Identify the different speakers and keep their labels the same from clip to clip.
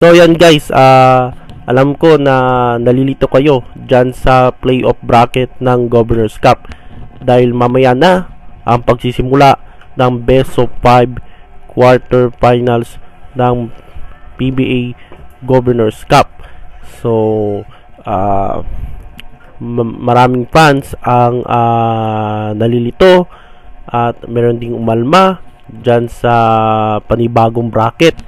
Speaker 1: So yan guys, alam ko na nalilito kayo dyan sa playoff bracket ng Governor's Cup dahil mamaya na ang pagsisimula ng best of 5 quarterfinals ng PBA Governor's Cup. So maraming fans ang nalilito at meron ding umalma dyan sa panibagong bracket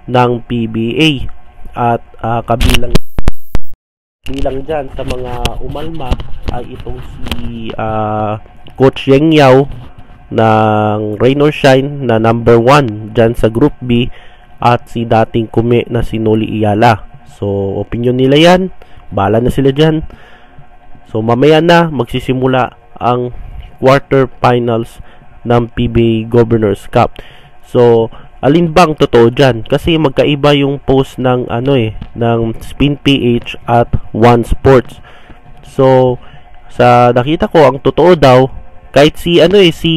Speaker 1: ng PBA at kabilang dyan sa mga umalma ay itong si Coach Yeng Yao ng Rain or Shine na number 1 dyan sa Group B at si dating kume na si Noli Iyala. So opinion nila yan, bahala na sila dyan. So mamaya na magsisimula ang quarterfinals ng PBA Governor's Cup. So alin bang totoo dyan? Kasi magkaiba yung post ng ng Spin PH at One Sports. So sa nakita ko, ang totoo daw, kahit si si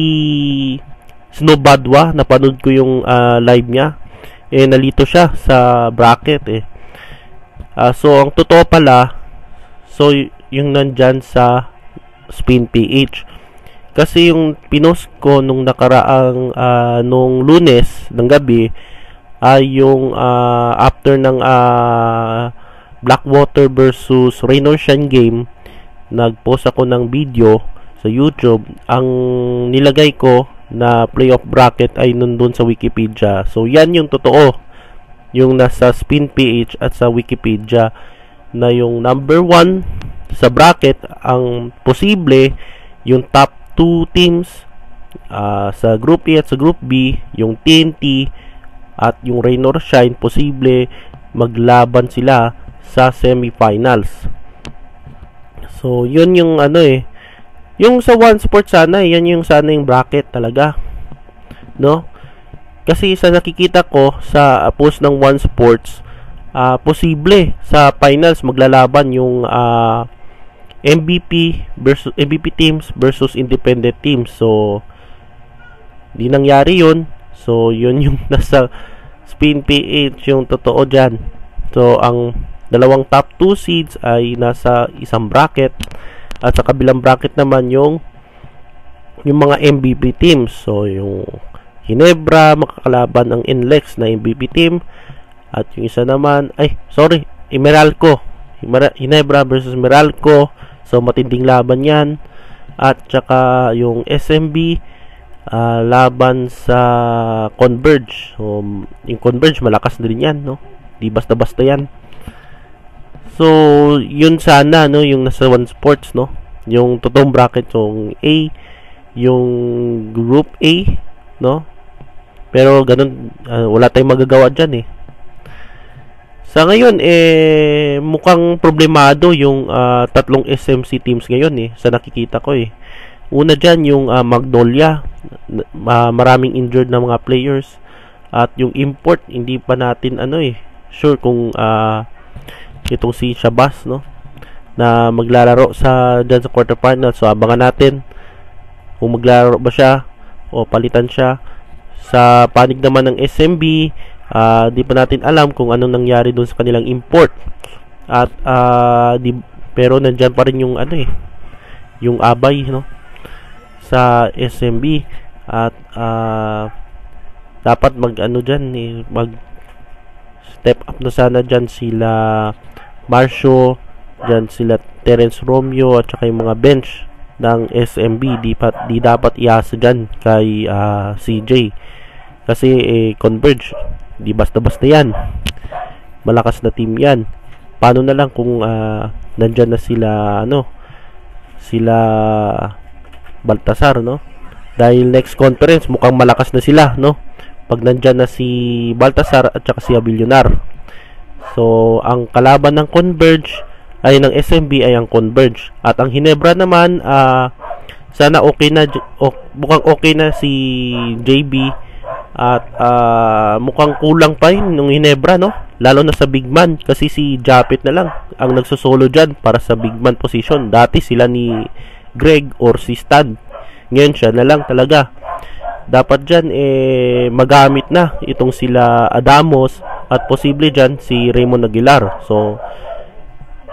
Speaker 1: Snowbadwa, napanood ko yung live niya, nalito siya sa bracket so ang totoo pala, so yung nandyan sa Spin PH. Kasi yung pinost ko nung nakaraang nung Lunes ng gabi ay yung after ng Blackwater versus Rain or Shine game, nagpost ako ng video sa YouTube. Ang nilagay ko na playoff bracket ay nandun sa Wikipedia. So yan yung totoo, yung nasa Spin PH at sa Wikipedia, na yung number 1 sa bracket ang posible yung top 2 teams sa Group A at sa Group B, yung TNT at yung Rain or Shine, posible maglaban sila sa semifinals. So yun yung yung sa One Sport sana, yan yung sana yung bracket talaga, no? Kasi sa nakikita ko sa post ng One Sports, posible sa finals maglalaban yung MVP teams versus independent teams. So di nangyari yun. So yun yung nasa Spin PH yung totoo dyan. So ang dalawang top 2 seeds ay nasa isang bracket, at sa kabilang bracket naman yung mga MVP teams. So yung Ginebra makakalaban ang NLEX na MVP team, at yung isa naman Meralco, Ginebra versus Meralco. So matinding laban yan. At saka yung SMB laban sa Converge. So yung Converge malakas din yan, no? Di basta-basta yan. So yun sana, no, yung nasa One Sports, no, yung totoong bracket, yung A, yung Group A, no. Pero ganun, wala tayong magagawa dyan Sa ngayon, mukhang problemado yung tatlong SMC teams ngayon sa nakikita ko Una dyan yung Magnolia, maraming injured na mga players. At yung import, hindi pa natin sure kung itong si Shabazz, no, na maglalaro dyan sa quarterfinal. So abangan natin kung maglalaro ba siya o palitan siya. Sa panig naman ng SMB, di pa natin alam kung anong nangyari doon sa kanilang import. At pero nandyan pa rin yung yung abay, no, sa SMB. At dapat mag step up na sana dyan sila Marcio, dyan sila Terence Romeo, at saka yung mga bench ng SMB. Di dapat iasa dyan kay CJ, kasi Converge, di basta-basta yan, malakas na team yan. Paano na lang kung nandyan na sila sila Baltasar, no? Dahil next conference mukhang malakas na sila, no, pag nandyan na si Baltasar at saka si Avillonar. So ang kalaban ng Converge ay ng SMB ay ang Converge. At ang Ginebra naman, sana mukhang okay na si JB. At mukhang kulang pa yun ng Ginebra, no, lalo na sa big man, kasi si Japet na lang ang nagsosolo dyan para sa big man position. Dati sila ni Greg or si Stan, ngayon siya na lang talaga. Dapat dyan magamit na itong sila Adamos At posible dyan si Raymond Aguilar. So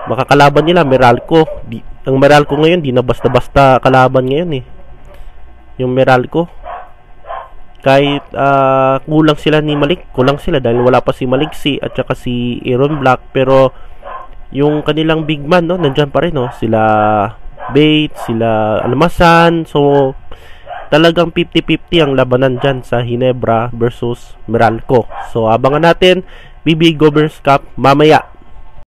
Speaker 1: makakalaban nila Meralco. Ang Meralco ngayon di na basta-basta kalaban ngayon eh. Yung Meralco kahit kulang sila ni Malik, kulang sila dahil wala pa si Maliksi at saka si Aaron Black, pero yung kanilang big man, no, nandyan pa rin, no, sila Bates, sila Almasan. So talagang 50-50 ang labanan dyan sa Ginebra versus Meralco. So abangan natin BBA Governors Cup mamaya.